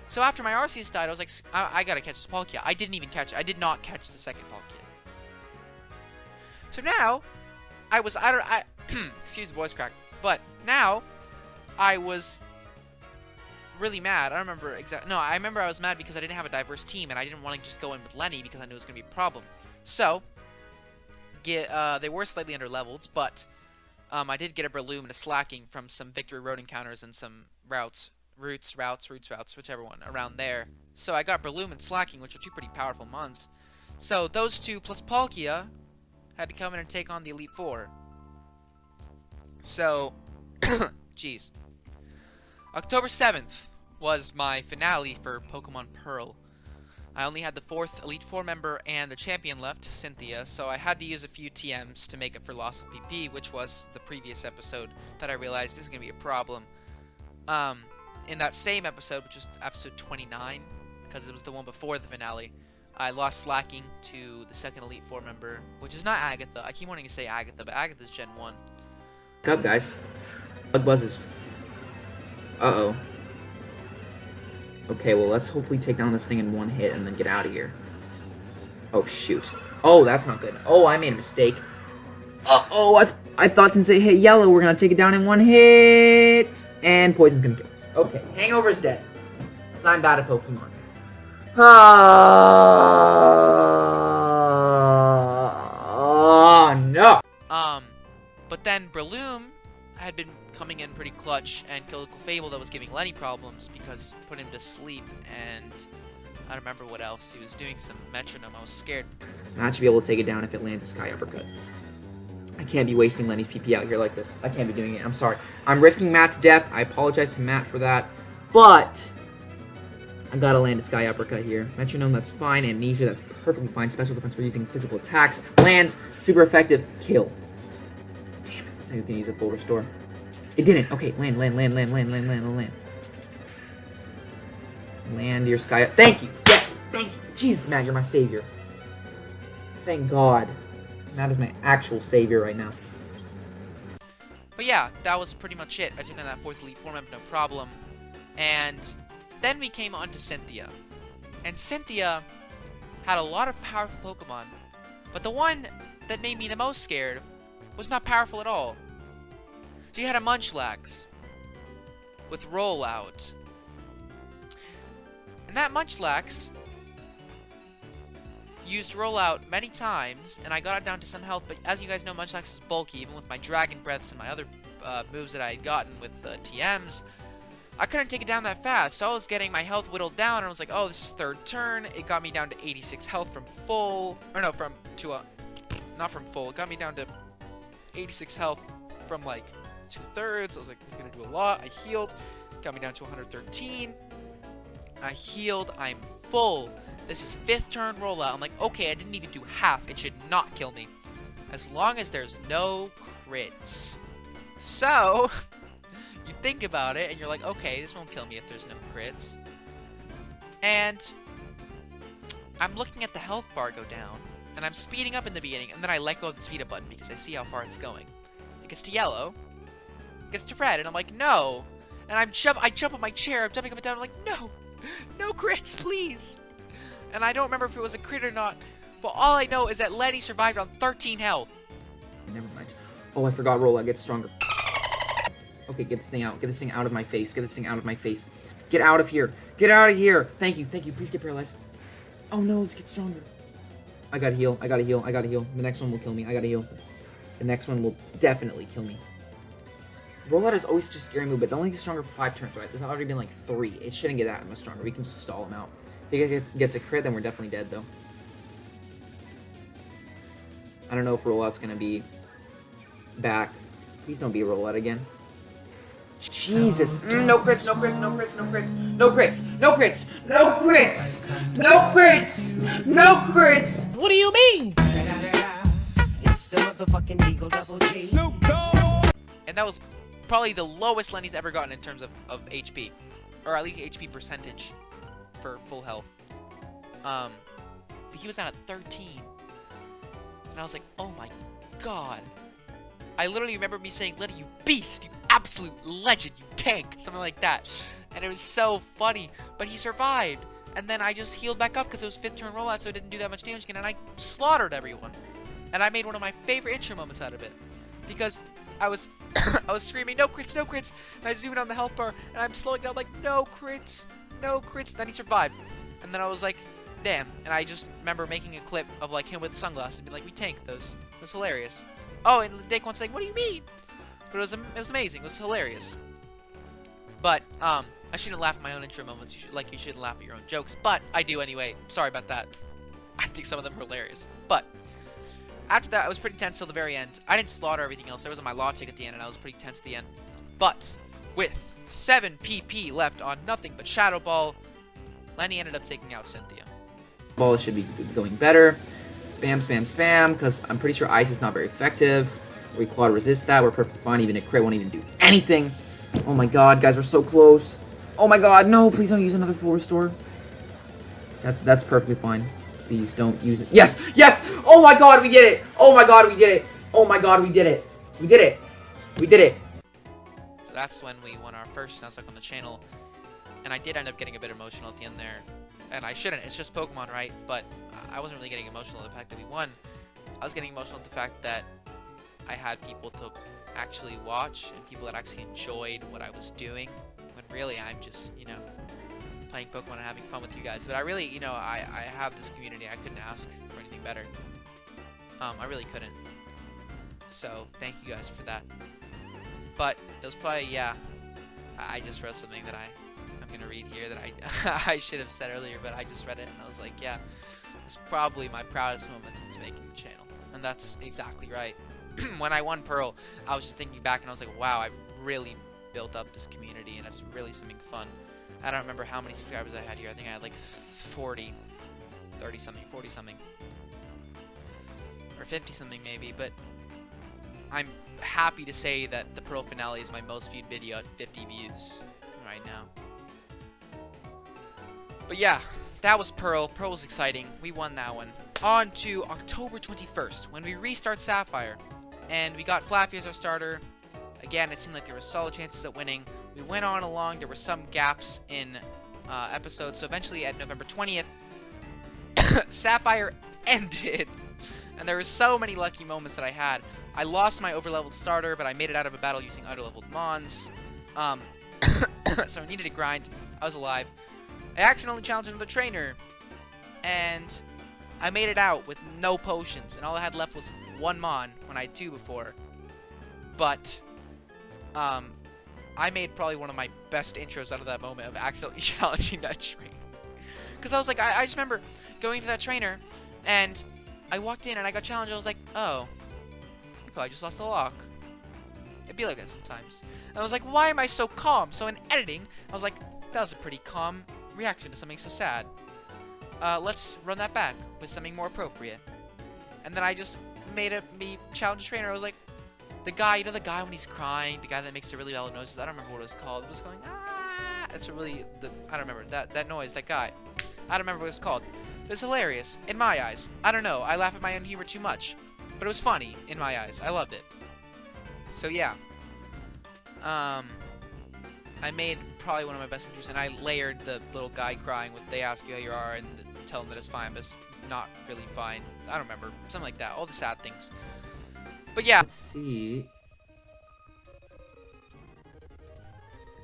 So after my Arceus died, I was like, I gotta catch this Palkia. I didn't even catch it. I did not catch the second Palkia. So now, excuse the voice crack, but now, I was really mad. I don't remember exactly. No, I remember I was mad because I didn't have a diverse team, and I didn't want to just go in with Lenny because I knew it was going to be a problem. So, they were slightly under-leveled, but I did get a Breloom and a Slacking from some Victory Road encounters and some routes Roots, Routes, whichever one, around there. So I got Breloom and Slacking, which are two pretty powerful mons. So those two plus Palkia had to come in and take on the Elite Four. So, jeez. October 7th was my finale for Pokemon Pearl. I only had the 4th Elite Four member and the champion left, Cynthia, so I had to use a few TMs to make up for loss of PP, which was the previous episode that I realized this is going to be a problem. In that same episode, which was episode 29, because it was the one before the finale, I lost Slacking to the 2nd Elite Four member, which is not Agatha. I keep wanting to say Agatha, but Agatha's Gen 1. Wake up, guys. Bug Buzz is... Uh-oh. Okay, well, let's hopefully take down this thing in one hit and then get out of here. Oh, shoot. Oh, that's not good. Oh, I made a mistake. Uh-oh, I thought since it hit yellow, we're going to take it down in one hit. And Poison's going to kill us. Okay, Hangover's dead. Because I'm bad at Pokemon. Oh, no. But then Breloom had been coming in pretty clutch and killed a Clefable that was giving Lenny problems because put him to sleep, and I don't remember what else. He was doing some metronome. I was scared. Matt should be able to take it down if it lands a Sky Uppercut. I can't be wasting Lenny's PP out here like this. I can't be doing it. I'm sorry. I'm risking Matt's death. I apologize to Matt for that. But I gotta land a Sky Uppercut here. Metronome, that's fine. Amnesia, that's perfectly fine. Special defense, we're using physical attacks. Land, super effective, kill. Damn it, this thing's gonna use a full restore. It didn't. Okay, land. Land your Sky Up. Thank you. Yes, thank you. Jesus, Matt, you're my savior. Thank God. Matt is my actual savior right now. But yeah, that was pretty much it. I took on that 4th Elite Four member, no problem. And then we came on to Cynthia. And Cynthia had a lot of powerful Pokemon. But the one that made me the most scared was not powerful at all. She had a Munchlax with Rollout. And that Munchlax used Rollout many times, and I got it down to some health, but as you guys know, Munchlax is bulky, even with my Dragon Breaths and my other moves that I had gotten with TMs. I couldn't take it down that fast, so I was getting my health whittled down, and I was like, oh, this is 3rd turn. It got me down to 86 health from full, or no, not from full. It got me down to 86 health from like 2/3. I was like, this is gonna do a lot. I healed, got me down to 113. I healed, I'm full. This is 5th turn rollout. I'm like, okay, I didn't even do half. It should not kill me. As long as there's no crits. So, you think about it, and you're like, okay, this won't kill me if there's no crits. And I'm looking at the health bar go down, and I'm speeding up in the beginning, and then I let go of the speed up button because I see how far it's going. It gets to yellow, it gets to red, and I'm like, no. And I jump on my chair, I'm jumping up and down, I'm like, no. No crits, please. And I don't remember if it was a crit or not, but all I know is that Letty survived on 13 health. Never mind. Oh, I forgot Rollout gets stronger. Okay, get this thing out. Get this thing out of my face. Get this thing out of my face. Get out of here. Get out of here. Thank you. Thank you. Please get paralyzed. Oh no, let's get stronger. I gotta heal. I gotta heal. I gotta heal. The next one will kill me. I gotta heal. The next one will definitely kill me. Rollout is always such a scary move, but it only gets stronger for 5 turns, right? There's already been like 3. It shouldn't get that much stronger. We can just stall him out. If he gets a crit, then we're definitely dead, though. I don't know if Rollout's gonna be back. Please don't be a Rollout again. Jesus. No crits, no crits, no crits, no crits, no crits, no crits, no crits, no crits, no crits. What do you mean? And that was probably the lowest Lenny's ever gotten in terms of HP. Or at least HP percentage for full health. But he was down at 13. And I was like, oh my god. I literally remember me saying, Letty, you beast, you absolute legend, you tank, something like that. And it was so funny. But he survived. And then I just healed back up because it was 5th turn rollout, so it didn't do that much damage again. And I slaughtered everyone. And I made one of my favorite intro moments out of it. Because I was I was screaming, no crits, no crits. And I zoomed on the health bar, and I'm slowing down like, no crits, no crits. And then he survived. And then I was like, damn. And I just remember making a clip of like him with sunglasses and being like, we tanked those. It was hilarious. Oh, and Daquan's like, what do you mean? But it was amazing. It was hilarious. But, I shouldn't laugh at my own intro moments like you shouldn't laugh at your own jokes, but I do anyway. Sorry about that. I think some of them are hilarious. But after that, I was pretty tense till the very end. I didn't slaughter everything else. There was my law tick at the end, and I was pretty tense at the end. But with 7 PP left on nothing but Shadow Ball, Lenny ended up taking out Cynthia. Ball should be going better. Spam, spam, spam, because I'm pretty sure ice is not very effective. We quad resist that. We're perfectly fine. Even a crit won't even do anything. Oh my god, guys, we're so close. Oh my god, no, please don't use another full restore. That's perfectly fine. Please don't use it. Yes! Yes! Oh my god, we did it! Oh my god, we did it! Oh my god, we did it! We did it! We did it! So that's when we won our first Nuzlocke on the channel. And I did end up getting a bit emotional at the end there. And I shouldn't. It's just Pokemon, right? But I wasn't really getting emotional at the fact that we won. I was getting emotional at the fact that I had people to actually watch and people that actually enjoyed what I was doing. When really I'm just, you know, playing Pokemon and having fun with you guys. But I really, you know, I have this community. I couldn't ask for anything better. I really couldn't. So thank you guys for that. But it was probably, yeah, I just wrote something that I'm going to read here that I should have said earlier, but I just read it and I was like, yeah, it's probably my proudest moment since making the channel. And that's exactly right. When I won Pearl, I was just thinking back and I was like, wow, I've really built up this community and it's really something fun. I don't remember how many subscribers I had here. I think I had like 40, 30 something, 40 something, or 50 something maybe, but I'm happy to say that the Pearl finale is my most viewed video at 50 views right now. But yeah, that was Pearl. Pearl was exciting. We won that one. On to October 21st, when we restart Sapphire. And we got Flaffy as our starter. Again, it seemed like there were solid chances at winning. We went on along. There were some gaps in episodes. So eventually at November 20th, Sapphire ended. And there were so many lucky moments that I had. I lost my overleveled starter, but I made it out of a battle using underleveled Mons. So I needed to grind. I was alive. I accidentally challenged another trainer. And I made it out with no potions. And all I had left was 1 Mon when I had 2 before. But I made probably one of my best intros out of that moment of accidentally challenging that trainer. Because I was like, I just remember going to that trainer, and I walked in and I got challenged. I was like, oh, you probably just lost the lock. It'd be like that sometimes. And I was like, why am I so calm? So in editing, I was like, that was a pretty calm reaction to something so sad. Let's run that back with something more appropriate. And then I just made me challenge a trainer. I was like, the guy, you know the guy when he's crying, the guy that makes the really loud noises, I don't remember what it was called. It was going, ah, it's really, I don't remember, that noise, that guy. I don't remember what it was called. It was hilarious, in my eyes. I don't know, I laugh at my own humor too much. But it was funny, in my eyes. I loved it. So yeah. I made probably one of my best intros, and I layered the little guy crying with, they ask you how you are, and tell them that it's fine, but it's not really fine. I don't remember, something like that, all the sad things. But yeah. Let's see.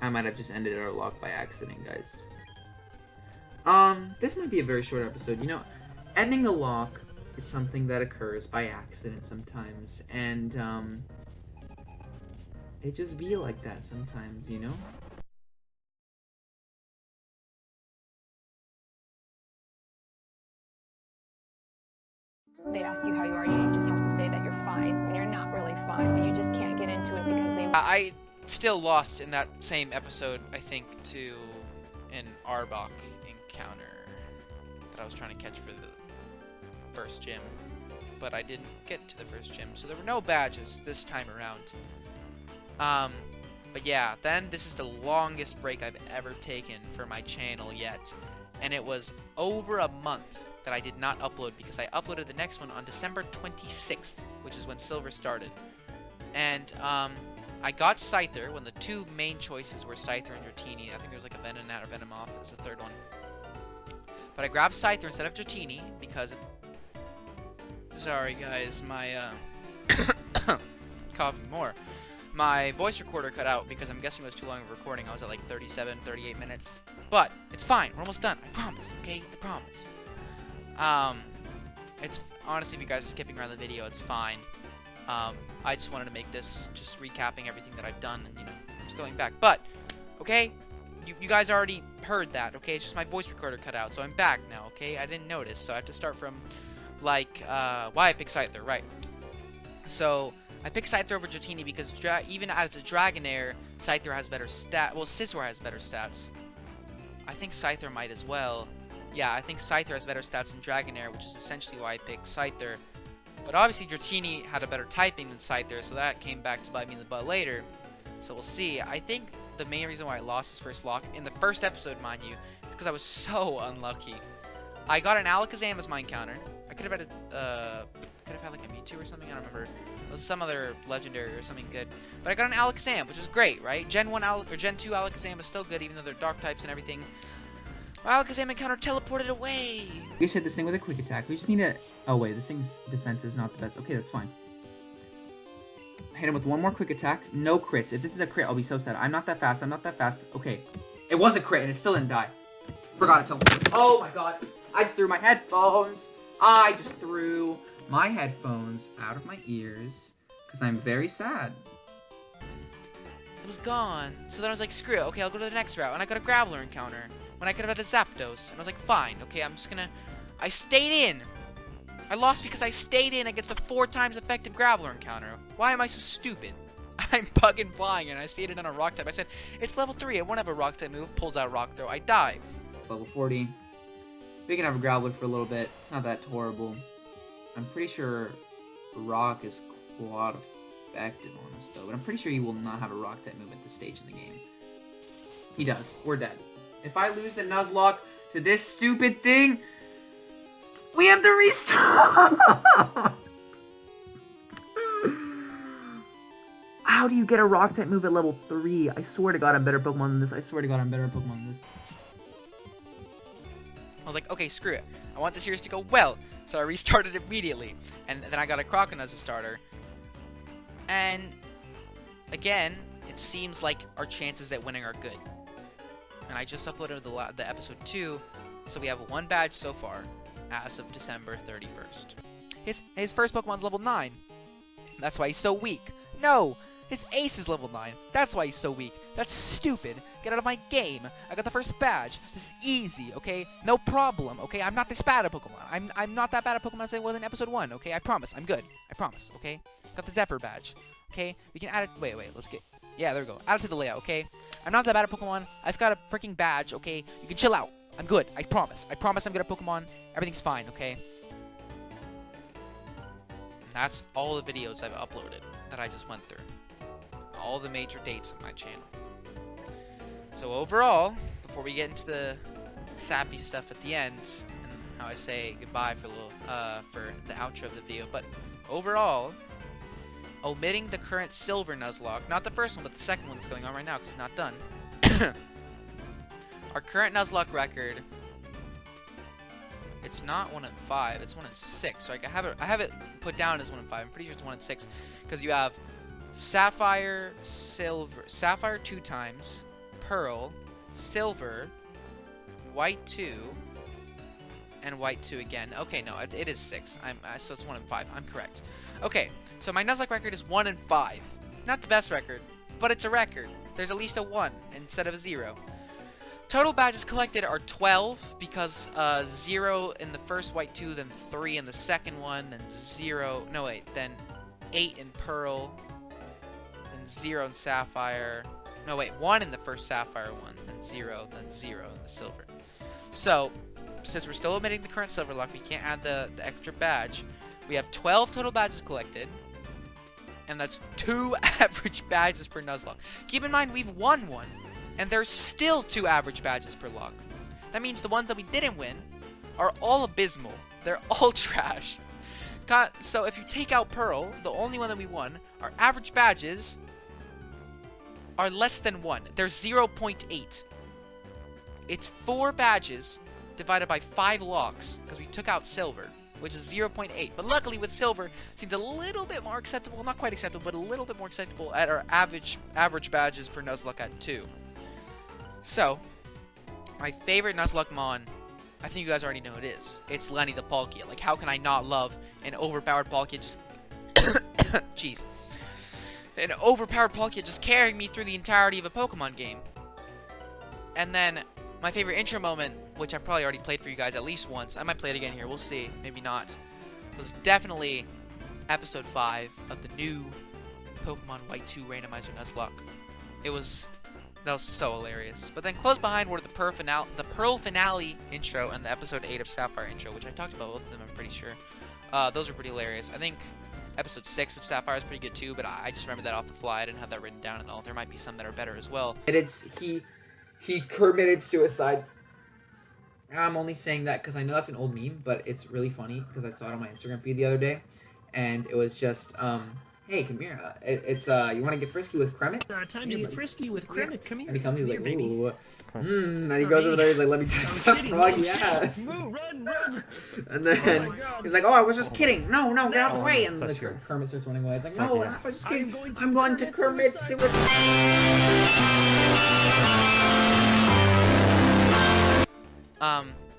I might have just ended our lock by accident, guys. This might be a very short episode. You know, ending the lock is something that occurs by accident sometimes, and it just be like that sometimes, you know? They ask you how you are, you just have to say that you're fine when you're not really fine, but you just can't get into it because they... I still lost in that same episode, I think, to an Arbok encounter that I was trying to catch for the first gym, but I didn't get to the first gym, so there were no badges this time around. But yeah, then this is the longest break I've ever taken for my channel yet, and it was over a month that I did not upload because I uploaded the next one on December 26th, which is when Silver started. And I got Scyther when the 2 main choices were Scyther and Dratini. I think there was like a Venonat or Venomoth as the 3rd one. But I grabbed Scyther instead of Dratini because... Sorry guys, my coughing more. My voice recorder cut out because I'm guessing it was too long of a recording. I was at like 37, 38 minutes. But it's fine. We're almost done. I promise, okay? I promise. It's honestly, if you guys are skipping around the video, it's fine. I just wanted to make this just recapping everything that I've done and, you know, just going back. But, okay, you guys already heard that, okay? It's just my voice recorder cut out, so I'm back now, okay? I didn't notice, so I have to start from, like, why I picked Scyther, right. So, I picked Scyther over Dratini because even as a Dragonair, Scyther has better stats. Well, Scizor has better stats. I think Scyther might as well. Yeah, I think Scyther has better stats than Dragonair, which is essentially why I picked Scyther. But obviously, Dratini had a better typing than Scyther, so that came back to bite me in the butt later. So we'll see. I think the main reason why I lost his first lock, in the first episode, mind you, is because I was so unlucky. I got an Alakazam as my encounter. I could have had like a Mewtwo or something, I don't remember. It was some other legendary or something good. But I got an Alakazam, which is great, right? Gen 1 or Gen 2 Alakazam is still good, even though they're dark types and everything. My Alakazam encounter teleported away. We should hit this thing with a quick attack. We just need to... Oh, wait. This thing's defense is not the best. Okay, that's fine. Hit him with one more quick attack. No crits. If this is a crit, I'll be so sad. I'm not that fast. I'm not that fast. Okay. It was a crit, and it still didn't die. Forgot to tell. Oh, my God. I just threw my headphones. I just threw my headphones out of my ears because I'm very sad. It was gone. So then I was like, screw it. Okay, I'll go to the next route. And I got a Graveler encounter when I could have had a Zapdos. And I was like, fine. Okay, I'm just gonna... I stayed in. I lost because I stayed in against a 4 times effective Graveler encounter. Why am I so stupid? I'm bugging flying and I stayed in on a rock type. I said, it's level 3. I won't have a rock type move. Pulls out rock throw. I die. It's level 40. We can have a Graveler for a little bit. It's not that horrible. I'm pretty sure rock is quite effective on this though. But I'm pretty sure he will not have a rock type move at this stage in the game. He does. We're dead. If I lose the Nuzlocke to this stupid thing, we have to restart! How do you get a rock type move at level 3? I swear to God I'm better Pokemon than this. I swear to God I'm better Pokemon than this. I was like, okay, screw it. I want the series to go well. So I restarted immediately. And then I got a Croconaw as a starter. And again, it seems like our chances at winning are good. And I just uploaded the episode 2, so we have 1 badge so far as of December 31st. His first Pokemon's level 9. That's why he's so weak. No! His ace is level 9. That's why he's so weak. That's stupid. Get out of my game. I got the first badge. This is easy, okay? No problem, okay? I'm not this bad at Pokemon. I'm not that bad at Pokemon as I was in episode 1, okay? I promise. I'm good. I promise, okay? Got the Zephyr badge, okay? We can add it. Wait, let's get... Yeah, there we go. Add it to the layout, okay? I'm not that bad at Pokemon. I just got a freaking badge, okay? You can chill out. I'm good. I promise. I promise I'm good at Pokemon. Everything's fine, okay? And that's all the videos I've uploaded that I just went through. All the major dates on my channel. So overall, before we get into the sappy stuff at the end, and how I say goodbye for the outro of the video, but overall, omitting the current Silver Nuzlocke, not the first one, but the second one that's going on right now because it's not done. Our current Nuzlocke record, it's not 1 in 5, it's 1 in 6. So I have it put down as 1 in 5. I'm pretty sure it's 1 in 6 because you have Sapphire, Silver, Sapphire 2 times, Pearl, Silver, White 2, and White 2 again. Okay, no, it is 6. So it's 1 in 5. I'm correct. Okay, so my Nuzlocke record is 1 in 5. Not the best record, but it's a record. There's at least a 1 instead of a 0. Total badges collected are 12 because 0 in the first White 2, then 3 in the second one, then 0. No, wait, then 8 in Pearl, then 0 in Sapphire. No, wait, 1 in the first Sapphire one, then 0 in the Silver. So, since we're still omitting the current Silver Lock, we can't add the extra badge. We have 12 total badges collected, and that's 2 average badges per Nuzlocke. Keep in mind, we've won 1, and there's still 2 average badges per lock. That means the ones that we didn't win are all abysmal. They're all trash. So if you take out Pearl, the only one that we won, our average badges are less than 1. They're 0.8. It's 4 badges divided by 5 locks, because we took out Silver, which is 0.8. But luckily with Silver, it seems a little bit more acceptable, not quite acceptable, but a little bit more acceptable at our average badges per Nuzlocke at 2. So, my favorite Nuzlocke Mon, I think you guys already know it is. It's Lenny the Palkia. Like, how can I not love an overpowered Palkia just... Jeez. An overpowered Palkia just carrying me through the entirety of a Pokemon game. And then my favorite intro moment, which I've probably already played for you guys at least once, I might play it again here, we'll see, maybe not, was definitely episode 5 of the new Pokemon White 2 Randomizer Nuzlocke. That was so hilarious. But then close behind were the Pearl Finale intro and the episode 8 of Sapphire intro, which I talked about both of them, I'm pretty sure. Those are pretty hilarious. I think episode 6 of Sapphire is pretty good too, but I just remember that off the fly. I didn't have that written down at all. There might be some that are better as well. And he committed suicide. I'm only saying that because I know that's an old meme, but it's really funny because I saw it on my Instagram feed the other day, and it was just hey, come here. It's you want to get frisky with Kremet? Time to get frisky with Kremet. Come here. And he comes, he's like, baby. ooh, and he goes over there, he's like, let me test that froggy ass. Move, run. And then he's like, oh, I was just kidding. No, get out of the way. And That's Kermit starts running away. It's like, no, I was just kidding. I'm I'm going to commit suicide.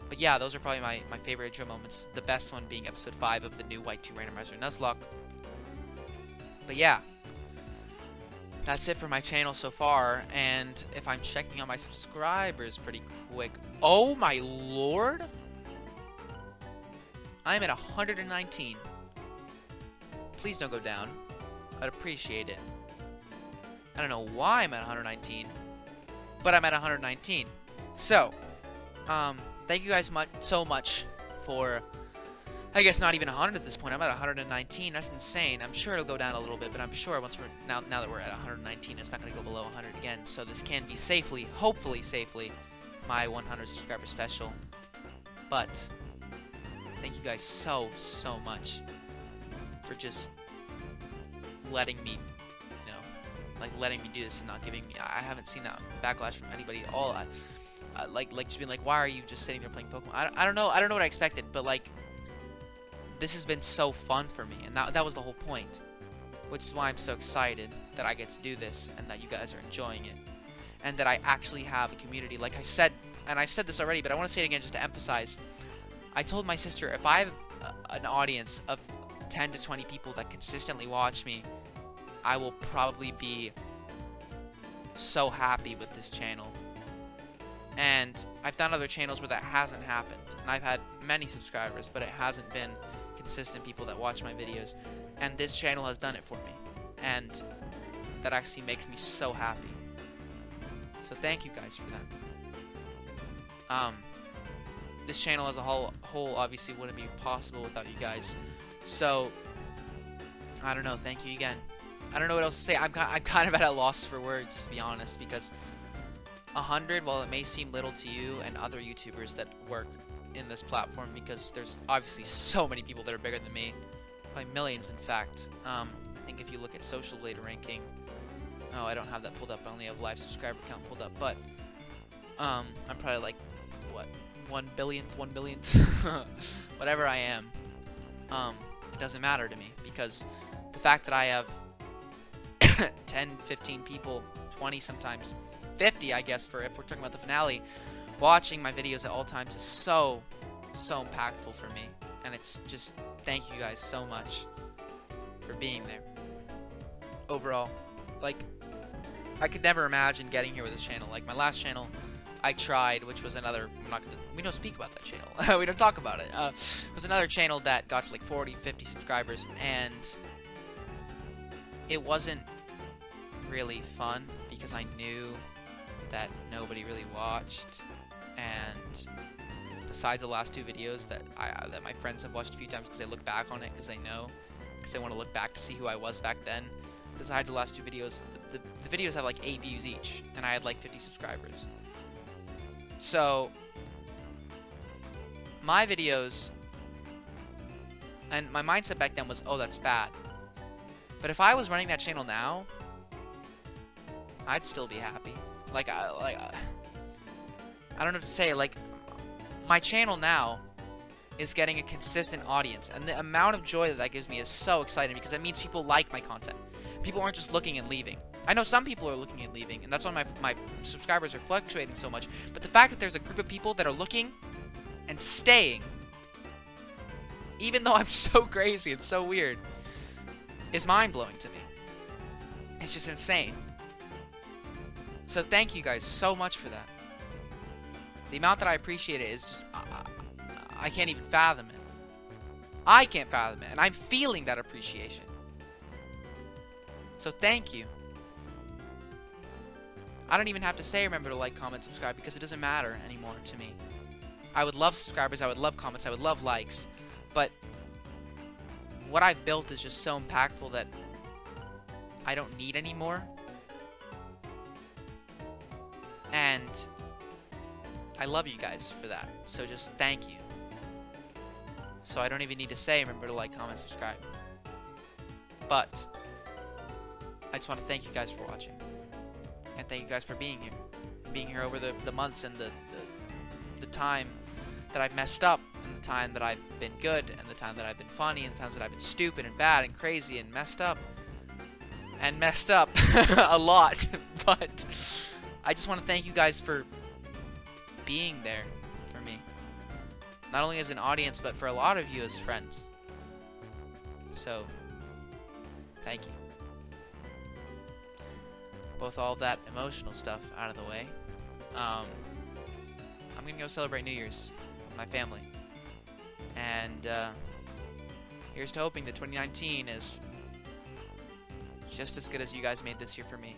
But yeah, those are probably my favorite intro moments. The best one being episode 5 of the new White 2 Randomizer Nuzlocke. But yeah, that's it for my channel so far. And if I'm checking on my subscribers pretty quick, oh my lord, I'm at 119. Please don't go down. I'd appreciate it. I don't know why I'm at 119, but I'm at 119. So, thank you guys so much for, I guess not even 100 at this point. I'm at 119. That's insane. I'm sure it'll go down a little bit, but I'm sure once now that we're at 119, it's not going to go below 100 again. So this can be safely, hopefully safely, my 100 subscriber special. But thank you guys so much for just letting me, letting me do this and not giving me. I haven't seen that backlash from anybody at all. Like just being like, why are you just sitting there playing Pokemon? I don't know what I expected, but like, this has been so fun for me, and that was the whole point, which is why I'm so excited that I get to do this and that you guys are enjoying it, and that I actually have a community. Like I said, and I've said this already, but I want to say it again just to emphasize. I told my sister, if I have an audience of 10 to 20 people that consistently watch me, I will probably be so happy with this channel. And I've done other channels where that hasn't happened, and I've had many subscribers, but it hasn't been consistent people that watch my videos, and this channel has done it for me, and that actually makes me so happy. So thank you guys for that. This channel as a whole obviously wouldn't be possible without you guys, so I don't know, thank you again. I don't know what else to say. I'm kind of at a loss for words, to be honest, because 100, while it may seem little to you and other YouTubers that work in this platform, because there's obviously so many people that are bigger than me, probably millions in fact. I think if you look at Social Blade ranking, oh, I don't have that pulled up, I only have live subscriber count pulled up, but I'm probably like, what, 1 billionth, whatever I am, it doesn't matter to me, because the fact that I have 10, 15 people, 20 sometimes, 50 I guess, for if we're talking about the finale, watching my videos at all times is so impactful for me, and it's just, thank you guys so much for being there. Overall, like, I could never imagine getting here with this channel. Like my last channel I tried, which was another, we don't speak about that channel. We don't talk about it. It was another channel that got to like 40, 50 subscribers, and it wasn't really fun because I knew that nobody really watched, and besides the last 2 videos that my friends have watched a few times because they look back on it because they want to look back to see who I was back then. Besides the last 2 videos, the videos have like 8 views each, and I had like 50 subscribers. So my videos, and my mindset back then was, oh, that's bad. But if I was running that channel now, I'd still be happy. Like I don't know what to say. Like, my channel now is getting a consistent audience, and the amount of joy that gives me is so exciting, because that means people like my content. People aren't just looking and leaving. I know some people are looking and leaving, and that's why my subscribers are fluctuating so much. But the fact that there's a group of people that are looking and staying, even though I'm so crazy and so weird, is mind-blowing to me. It's just insane. So thank you guys so much for that. The amount that I appreciate it is just, I can't even fathom it. I can't fathom it, and I'm feeling that appreciation. So thank you. I don't even have to say remember to like, comment, subscribe, because it doesn't matter anymore to me. I would love subscribers, I would love comments, I would love likes, but what I've built is just so impactful that I don't need any more. And I love you guys for that, so just thank you. So I don't even need to say remember to like, comment, subscribe. But I just want to thank you guys for watching. And thank you guys for being here. Being here over the months and the time that I've messed up, and the time that I've been good, and the time that I've been funny, and the times that I've been stupid and bad and crazy and messed up. And messed up a lot. But I just want to thank you guys for being there for me. Not only as an audience, but for a lot of you as friends. So, thank you. Both all that emotional stuff out of the way. I'm gonna go celebrate New Year's with my family. And here's to hoping that 2019 is just as good as you guys made this year for me.